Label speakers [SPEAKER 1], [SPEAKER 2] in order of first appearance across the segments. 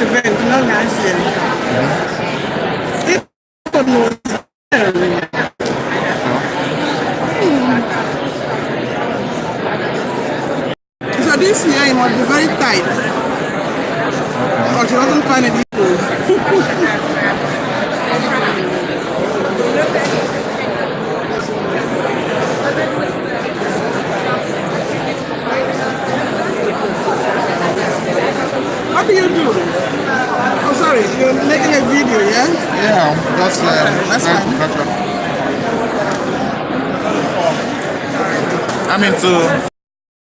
[SPEAKER 1] event, not last year. It was so this year it must be very tight. But she doesn't find it equal. What do you do? Oh, sorry, you're making a video, yeah?
[SPEAKER 2] Yeah, that's
[SPEAKER 1] fine.
[SPEAKER 2] I'm into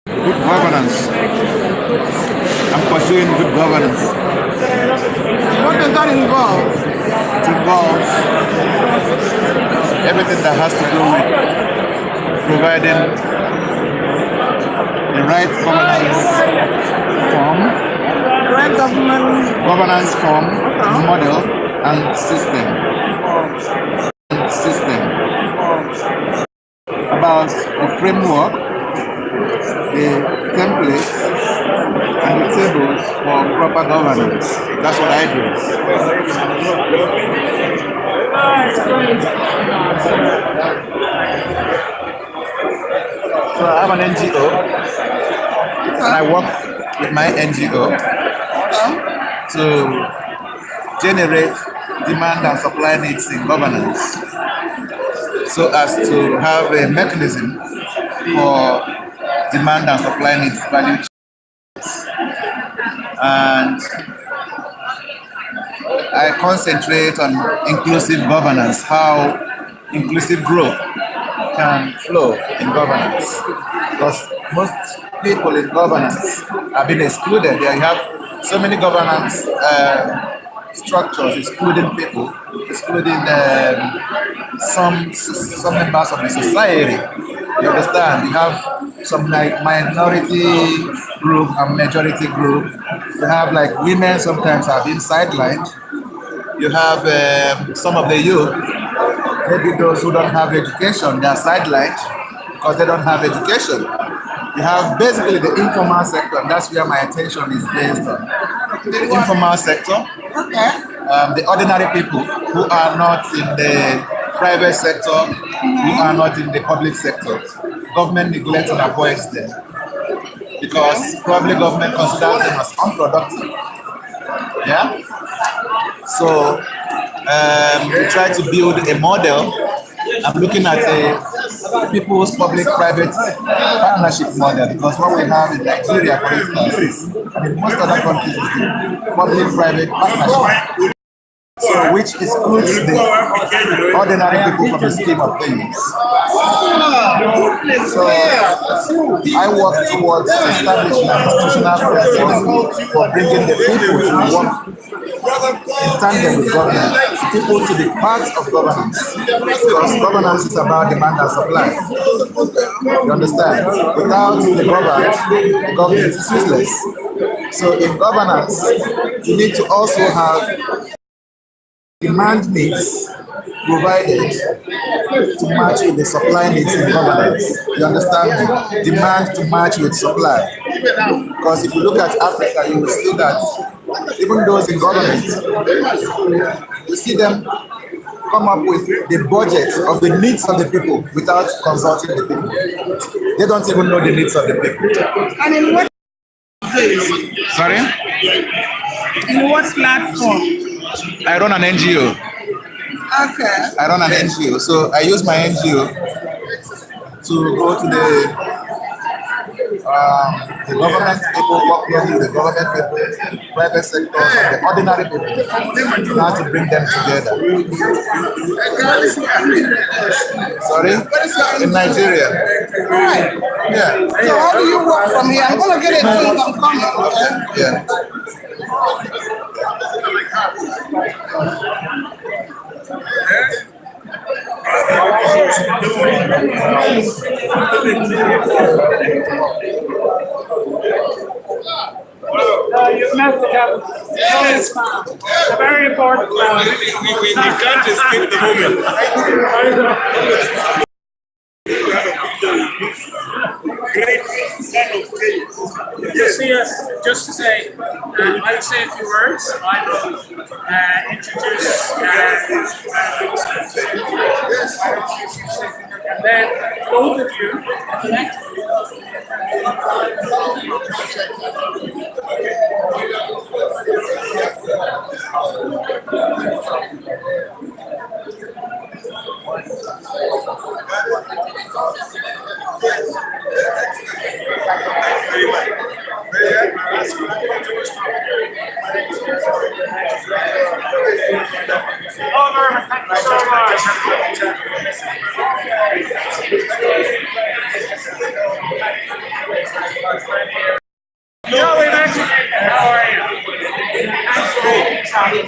[SPEAKER 2] good governance. I'm pursuing good governance.
[SPEAKER 1] What does that involve?
[SPEAKER 2] It involves everything that has to do with providing the right governance form, model, and system. About the framework, the templates, and the tables for proper governance. That's what I do. So I have an NGO, and I work with my NGO to generate demand and supply needs in governance, so as to have a mechanism for demand and supply needs value chains. And I concentrate on inclusive governance, how inclusive growth can flow in governance. Because most people in governance have been excluded. You have so many governance structures excluding people, excluding some members of the society. You understand? You have some like minority group and majority group. You have like women sometimes have been sidelined. You have some of the youth, maybe those who don't have education, they are sidelined because they don't have education. You have basically the informal sector, and that's where my attention is based on. The informal sector, the ordinary people who are not in the private sector, who are not in the public sector. Government neglects and avoids them because probably government considers them as unproductive. Yeah? So we try to build a model. I'm looking at a people's public-private partnership model, because what we have in Nigeria, for instance, and in most other countries, is the public-private partnership. So which excludes the ordinary people from the scheme of things. So I work towards establishing an institutional framework for bringing the people to work in tandem with government, people to be part of governance, because governance is about demand and supply. You understand? Without the government is useless. So in governance, you need to also have demand needs provided to match with the supply needs in governance. You understand me? Demand to match with supply. Because if you look at Africa, you will see that even those in government, you see them come up with the budget of the needs of the people without consulting the people. They don't even know the needs of the people.
[SPEAKER 1] And in what
[SPEAKER 2] Sorry?
[SPEAKER 1] In what platform?
[SPEAKER 2] I run an NGO.
[SPEAKER 1] Okay.
[SPEAKER 2] I run an NGO. So I use my NGO to go to the government people, work closely with the government people, private sector, and the ordinary people, now to bring them together. Sorry? In Nigeria.
[SPEAKER 1] Right.
[SPEAKER 2] Yeah.
[SPEAKER 1] So how do you work from here? I'm gonna get a drink, I'm coming, okay?
[SPEAKER 2] Yeah.
[SPEAKER 3] You messed it up. No, it's fine. A very important one.
[SPEAKER 4] We can't escape the moment. great son of Kenya.
[SPEAKER 3] Just to say, I'll say a few words. I will introduce and then both of you thank you so much. Joey, how are you?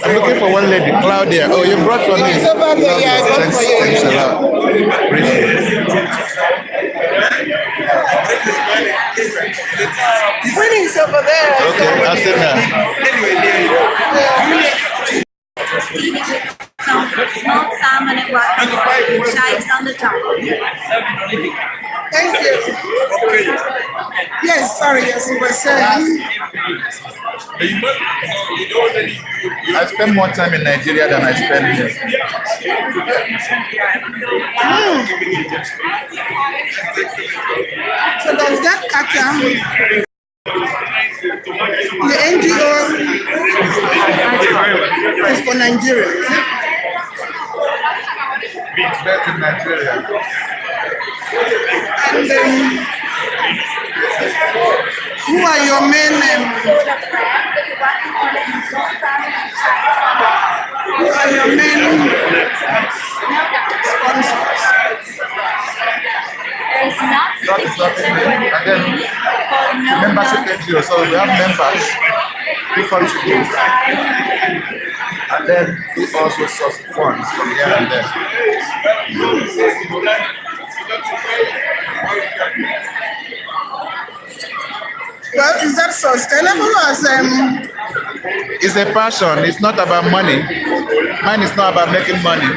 [SPEAKER 2] I'm looking for one lady, Claudia. Oh, you brought for me.
[SPEAKER 1] It's over there, yeah, I got for you.
[SPEAKER 2] Thanks a lot. Appreciate it.
[SPEAKER 1] Winning is over there.
[SPEAKER 2] Okay, I'll sit down.
[SPEAKER 5] Some small salmon and what shikes on the top.
[SPEAKER 1] Thank you. Yes, sorry, yes, you were saying.
[SPEAKER 2] I spend more time in Nigeria than I spend here.
[SPEAKER 1] So does that kata, the NGO is for Nigeria, is it?
[SPEAKER 2] It's best in Nigeria.
[SPEAKER 1] And who are your main sponsors?
[SPEAKER 5] There's not
[SPEAKER 2] That is not in there. And then membership NGO. So we have members who contribute. And then we also source funds from here and there.
[SPEAKER 1] Well, is that sustainable as
[SPEAKER 2] It's a passion. It's not about money. Mine is not about making money.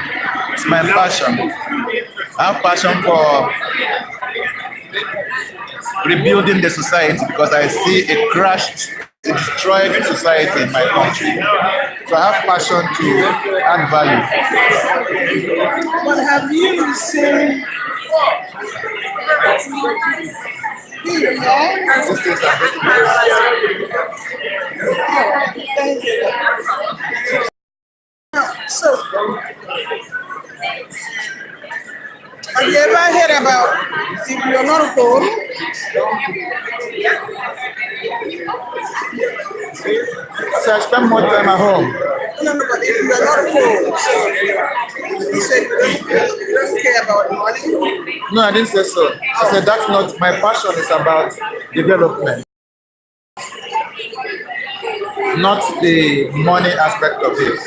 [SPEAKER 2] It's my passion. I have passion for rebuilding the society because I see a crashed, a destroyed society in my country. So I have passion to add value.
[SPEAKER 1] what have you seen? Here, yeah?
[SPEAKER 2] Sisters are breaking
[SPEAKER 1] Thank you. So, have you ever heard about if you're not home?
[SPEAKER 2] So I spend more time at home.
[SPEAKER 1] No, but if you're not home, you said you don't care about money.
[SPEAKER 2] No, I didn't say so. I said that's not my passion. Is about development, not the money aspect of it.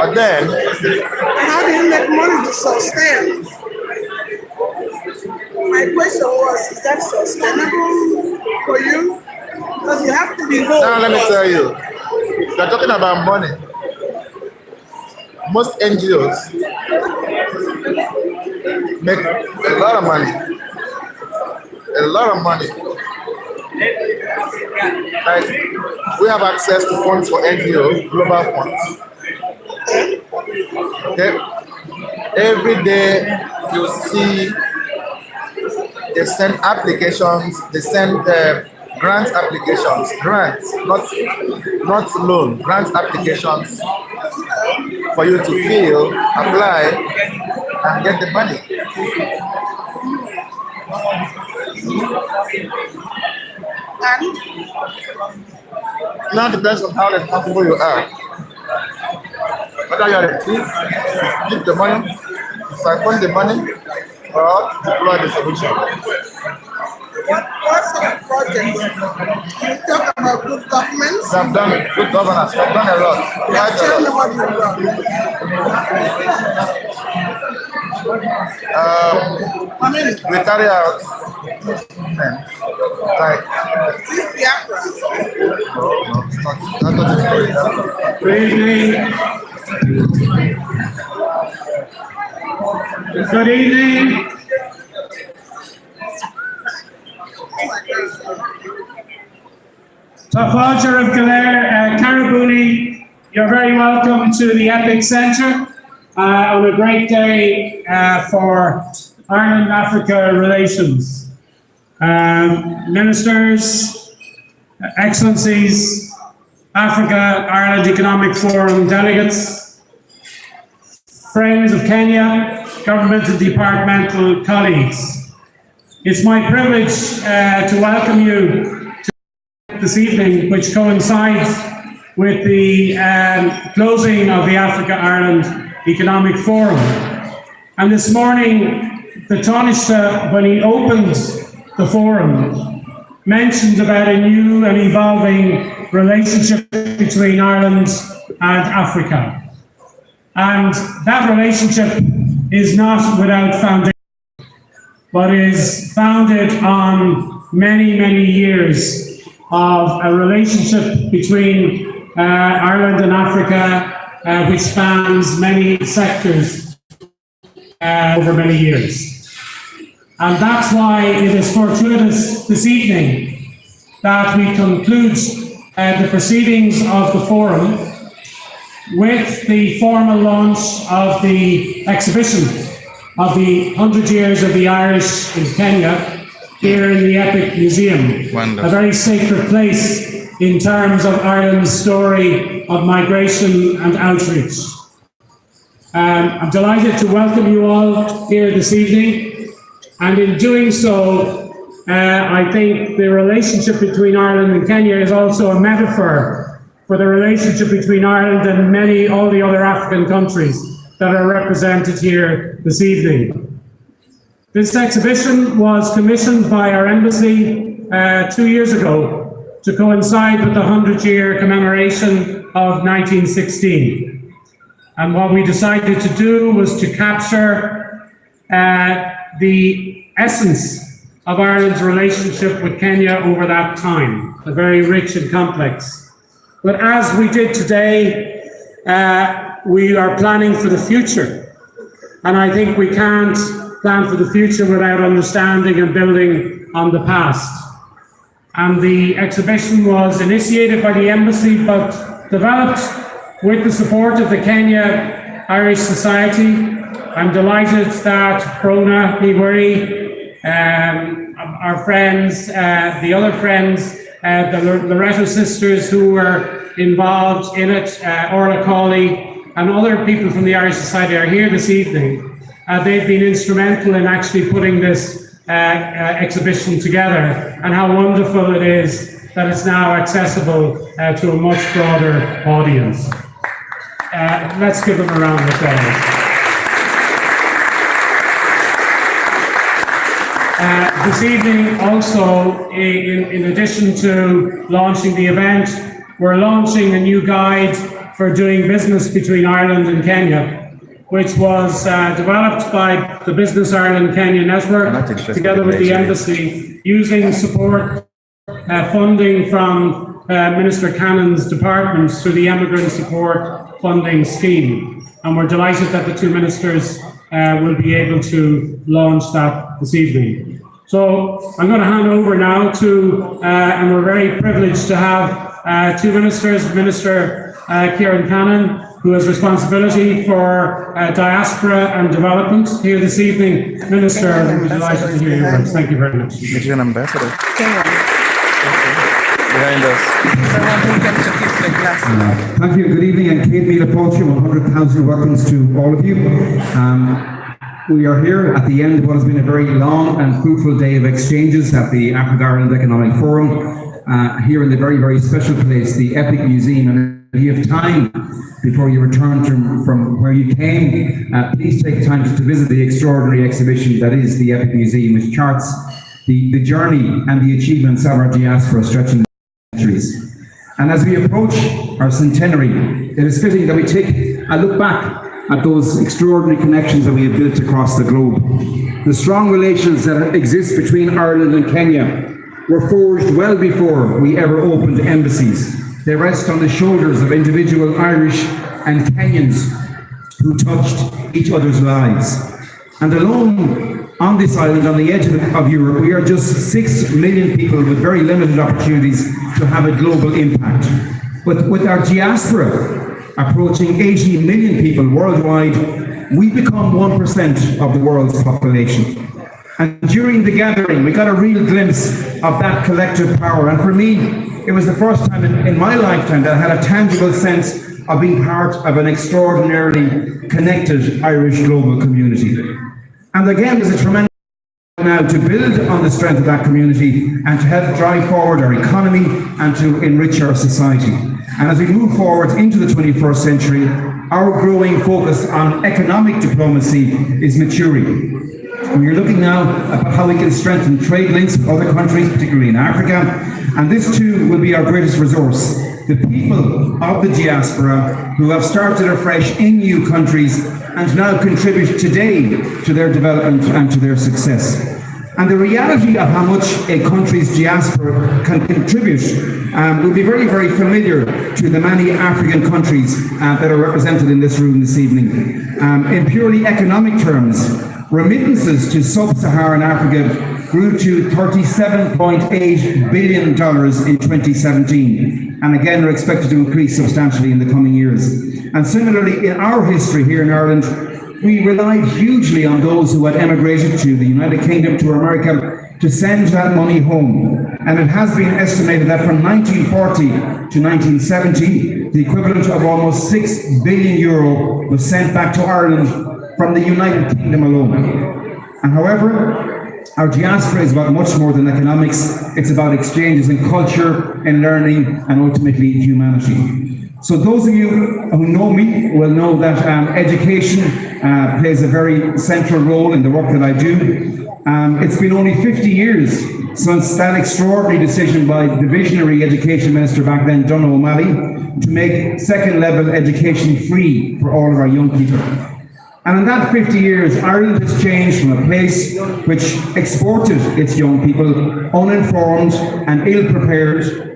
[SPEAKER 2] But then,
[SPEAKER 1] How do you make money to sustain? My question was, is that sustainable for you? Because you have to be home.
[SPEAKER 2] now let me tell you, you're talking about money. Most NGOs make a lot of money. A lot of money. Like, we have access to funds for NGO, global funds. Okay? Every day you see they send applications, they send grant applications, grants, not loan, grant applications for you to fill, apply, and get the money.
[SPEAKER 1] And
[SPEAKER 2] Now depends on how responsible you are. Whether you are a thief, give the money, siphon the money, or deploy the solution.
[SPEAKER 1] what sort of projects? You talk about good governments.
[SPEAKER 2] I've done good governance. I've done a lot. Quite a
[SPEAKER 1] Tell me
[SPEAKER 2] lot.
[SPEAKER 1] what you've done. I mean,
[SPEAKER 2] Retired men, like,
[SPEAKER 1] this Biafra.
[SPEAKER 2] no, it's not. I thought it's going.
[SPEAKER 3] Good evening. Good evening. Fáilte of Galer, Carabuni, you're very welcome to the EPIC Centre on a great day for Ireland-Africa relations. Ministers, Excellencies, Africa-Ireland Economic Forum delegates, friends of Kenya, government and departmental colleagues. It's my privilege to welcome you this evening, which coincides with the closing of the Africa-Ireland Economic Forum. And this morning, the Taoiseach, when he opened the forum, mentioned about a new and evolving relationship between Ireland and Africa. And that relationship is not without foundation, but is founded on many, many years of a relationship between Ireland and Africa, which spans many sectors over many years. And that's why it is fortuitous this evening that we conclude the proceedings of the forum with the formal launch of the exhibition of the 100 Years of the Irish in Kenya here in the EPIC Museum.
[SPEAKER 2] Wonderful.
[SPEAKER 3] A very sacred place in terms of Ireland's story of migration and outreach. I'm delighted to welcome you all here this evening, and in doing so, I think the relationship between Ireland and Kenya is also a metaphor for the relationship between Ireland and all the other African countries that are represented here this evening. This exhibition was commissioned by our embassy 2 years ago to coincide with the 100-year commemoration of 1916. And what we decided to do was to capture the essence of Ireland's relationship with Kenya over that time, a very rich and complex. But as we did today, we are planning for the future. And I think we can't plan for the future without understanding and building on the past. And the exhibition was initiated by the embassy, but developed with the support of the Kenya Irish Society. I'm delighted that Prona Niweri, our friends, the other friends, the Loretto sisters who were involved in it, Orla Cawley, and other people from the Irish Society are here this evening. They've been instrumental in actually putting this exhibition together, and how wonderful it is that it's now accessible to a much broader audience. Let's give them a round of applause. This evening also, in addition to launching the event, we're launching a new guide for doing business between Ireland and Kenya, which was developed by the Business Ireland Kenya Network, together with the embassy, using support funding from Minister Cannon's department through the Emigrant Support Funding Scheme. And we're delighted that the two ministers will be able to launch that this evening. So I'm going to hand over now to, and we're very privileged to have two ministers, Minister Kieran Cannon, who has responsibility for diaspora and development here this evening. Minister, we're delighted to hear your words. Thank you very much.
[SPEAKER 2] Michigan Ambassador. Behind us.
[SPEAKER 6] Thank you. Good evening, and Kate Mila Paultry, 100,000 welcomes to all of you. We are here at the end of what has been a very long and fruitful day of exchanges at the Africa-Ireland Economic Forum, here in the very, very special place, the EPIC Museum. And if you have time before you return from where you came, please take time to visit the extraordinary exhibition that is the EPIC Museum, which charts the journey and the achievements of our diaspora stretching centuries. And as we approach our centenary, it is fitting that we take a look back at those extraordinary connections that we have built across the globe. The strong relations that exist between Ireland and Kenya were forged well before we ever opened embassies. They rest on the shoulders of individual Irish and Kenyans who touched each other's lives. And alone on this island, on the edge of Europe, we are just 6 million people with very limited opportunities to have a global impact. But with our diaspora approaching 80 million people worldwide, we become 1% of the world's population. And during the gathering, we got a real glimpse of that collective power. And for me, it was the first time in my lifetime that I had a tangible sense of being part of an extraordinarily connected Irish global community. And again, there's a tremendous now to build on the strength of that community and to help drive forward our economy and to enrich our society. And as we move forward into the 21st century, our growing focus on economic diplomacy is maturing. We're looking now at how we can strengthen trade links with other countries, particularly in Africa, and this too will be our greatest resource. The people of the diaspora who have started afresh in new countries and now contribute today to their development and to their success. And the reality of how much a country's diaspora can contribute will be very, very familiar to the many African countries that are represented in this room this evening. In purely economic terms, remittances to sub-Saharan Africa grew to $37.8 billion in 2017, and again are expected to increase substantially in the coming years. And similarly, in our history here in Ireland, we relied hugely on those who had emigrated to the United Kingdom, to America, to send that money home. And it has been estimated that from 1940 to 1970, the equivalent of almost €6 billion was sent back to Ireland from the United Kingdom alone. And however, our diaspora is about much more than economics. It's about exchanges in culture, in learning, and ultimately humanity. So those of you who know me will know that education plays a very central role in the work that I do. It's been only 50 years since that extraordinary decision by the visionary education minister back then, Donogh O'Malley, to make second-level education free for all of our young people. And in that 50 years, Ireland has changed from a place which exported its young people uninformed and ill-prepared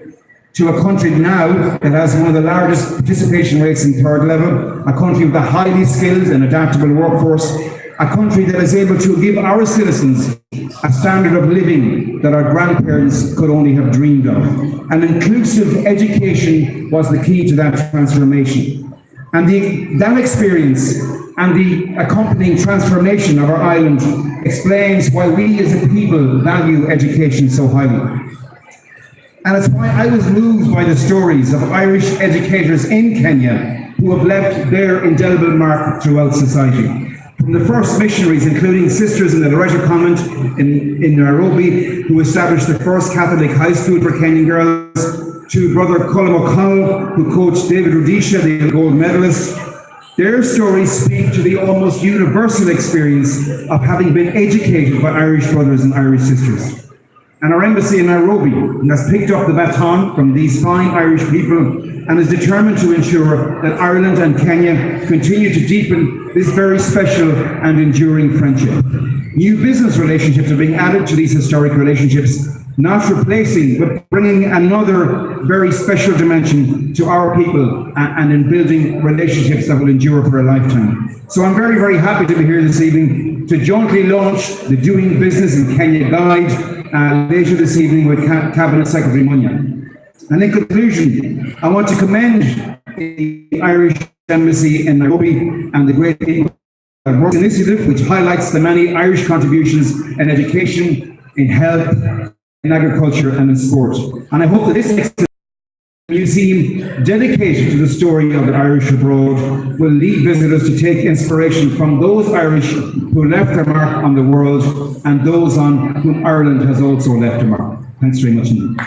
[SPEAKER 6] to a country now that has one of the largest participation rates in third level, a country with a highly skilled and adaptable workforce, a country that is able to give our citizens a standard of living that our grandparents could only have dreamed of. An inclusive education was the key to that transformation. And that experience and the accompanying transformation of our island explains why we as a people value education so highly. And it's why I was moved by the stories of Irish educators in Kenya who have left their indelible mark throughout society. From the first missionaries, including sisters in the Loreto Convent in Nairobi, who established the first Catholic high school for Kenyan girls, to Brother Colm O'Connell, who coached David Rudisha, the gold medalist. Their stories speak to the almost universal experience of having been educated by Irish brothers and Irish sisters. And our embassy in Nairobi has picked up the baton from these fine Irish people and is determined to ensure that Ireland and Kenya continue to deepen this very special and enduring friendship. New business relationships are being added to these historic relationships, not replacing, but bringing another very special dimension to our people and in building relationships that will endure for a lifetime. So I'm very, very happy to be here this evening to jointly launch the Doing Business in Kenya Guide later this evening with Cabinet Secretary Munya. And in conclusion, I want to commend the Irish Embassy in Nairobi and the Great Works Initiative, which highlights the many Irish contributions in education, in health, in agriculture and in sport. And I hope that this museum dedicated to the story of the Irish abroad will lead visitors to take inspiration from those Irish who left their mark on the world and those on whom Ireland has also left a mark. Thanks very much indeed.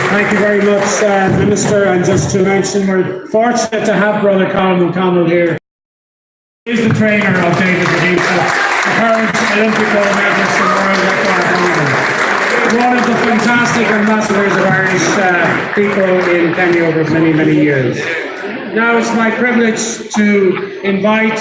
[SPEAKER 3] Thank you very much, Minister. And just to mention, we're fortunate to have Brother Colm O'Connell here. He's the trainer of David Rudisha, the third Olympic gold medalist and world record holder. One of the fantastic ambassadors of Irish people in Kenya over many, many years. Now it's my privilege to invite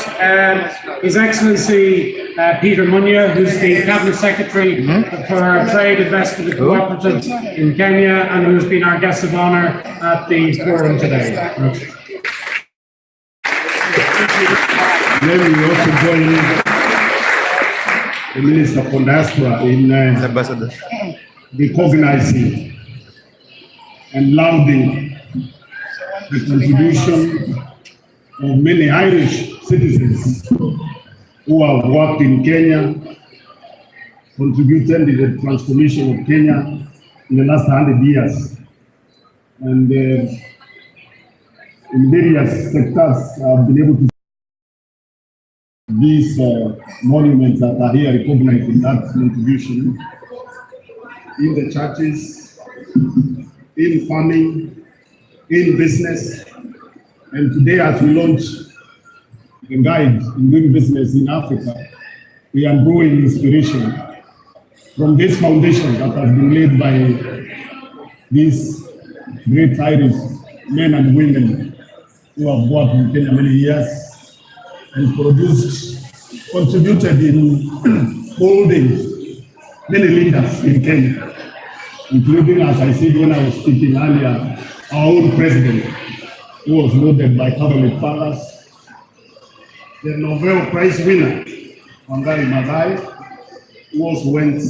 [SPEAKER 3] His Excellency Peter Munya, who's the Cabinet Secretary for Trade, Investment and Cooperative in Kenya, and who's been our guest of honour at the forum today.
[SPEAKER 4] Then we also join the Minister for Diaspora in
[SPEAKER 2] Ambassador.
[SPEAKER 4] recognizing and lauding the contribution of many Irish citizens who have worked in Kenya, contributed in the transformation of Kenya in the last 100 years. And in various sectors, I've been able to these monuments that are here recognizing that contribution in the churches, in farming, in business. And today, as we launch a guide in doing business in Africa, we are drawing inspiration from this foundation that has been laid by these great Irish men and women who have worked in Kenya many years and contributed in holding many leaders in Kenya, including, as I said when I was speaking earlier, our own president, who was lauded by Catholic fathers, the Nobel Prize winner, Wangari Maathai, who also went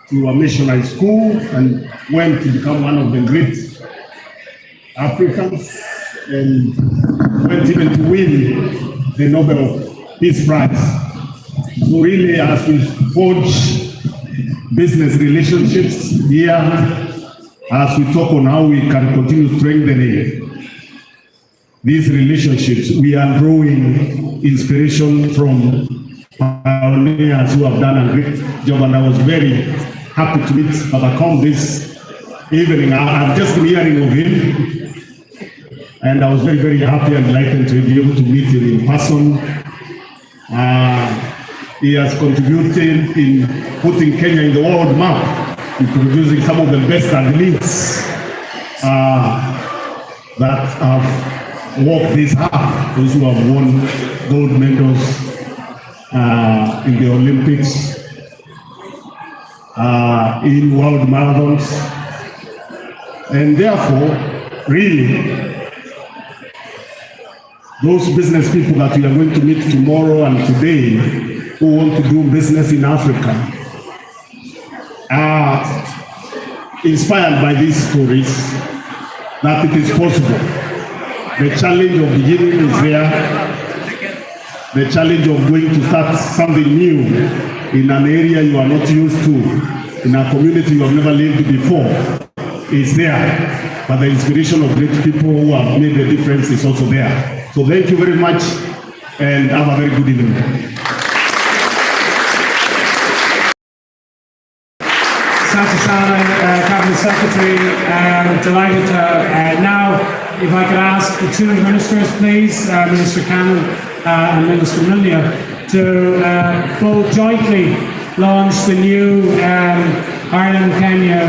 [SPEAKER 4] to a missionary school and went to become one of the great Africans and went even to win the Nobel Peace Prize. So really, as we forge business relationships here, as we talk on how we can continue strengthening these relationships, we are drawing inspiration from pioneers who have done a great job, and I was very happy to meet Baba Kom this evening. I've just been hearing of him, and I was very, very happy and delighted to be able to meet him in person. He has contributed in putting Kenya in the world map, in producing some of the best athletes that have walked this path, those who have won gold medals in the Olympics, in world marathons. And therefore, really, those business people that we are going to meet tomorrow and today who want to do business in Africa are inspired by these stories that it is possible. The challenge of beginning is there. The challenge of going to start something new in an area you are not used to, in a community you have never lived before, is there. But the inspiration of great people who have made a difference is also there. So thank you very much and have a very good evening.
[SPEAKER 3] Santa Sana, Cabinet Secretary, delighted to now, if I could ask the two ministers, please, Minister Cannon and Minister Munya, to both jointly launch the new Ireland-Kenya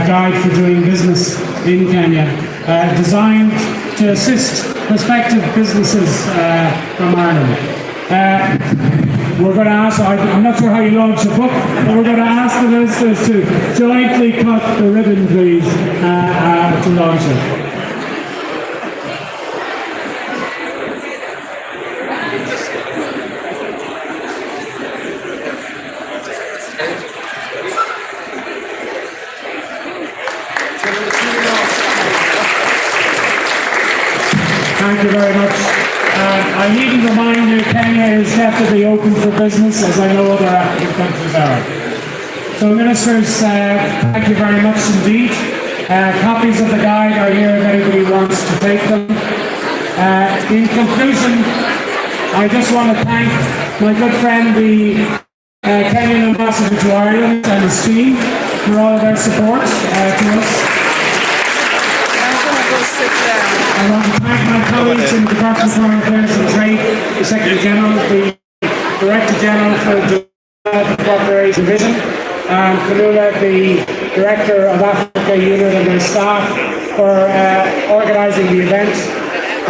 [SPEAKER 3] Guide for Doing Business in Kenya, designed to assist prospective businesses from Ireland. We're going to ask, I'm not sure how you launch a book, but we're going to ask the ministers to jointly cut the ribbon, please, to launch it. Thank you very much. I need to remind you, Kenya is definitely open for business, as I know other African countries are. So, ministers, thank you very much indeed. Copies of the guide are here if anybody wants to take them. In conclusion, I just want to thank my good friend, the Kenyan ambassador to Ireland, and his team for all of their support to us. I want to thank my colleagues in the Department of Foreign Affairs and Trade, the Secretary General, the Director General for the Cooperation Division, and Fanula, the Director of Africa Unit, and their staff for organising the event.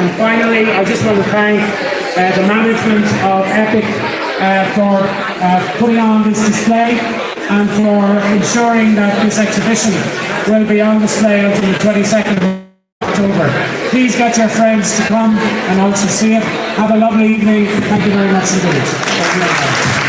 [SPEAKER 3] And finally, I just want to thank the management of EPIC for putting on this display and for ensuring that this exhibition will be on display until the 22nd of October. Please get your friends to come and also see it. Have a lovely evening. Thank you very much indeed. Thank you very much.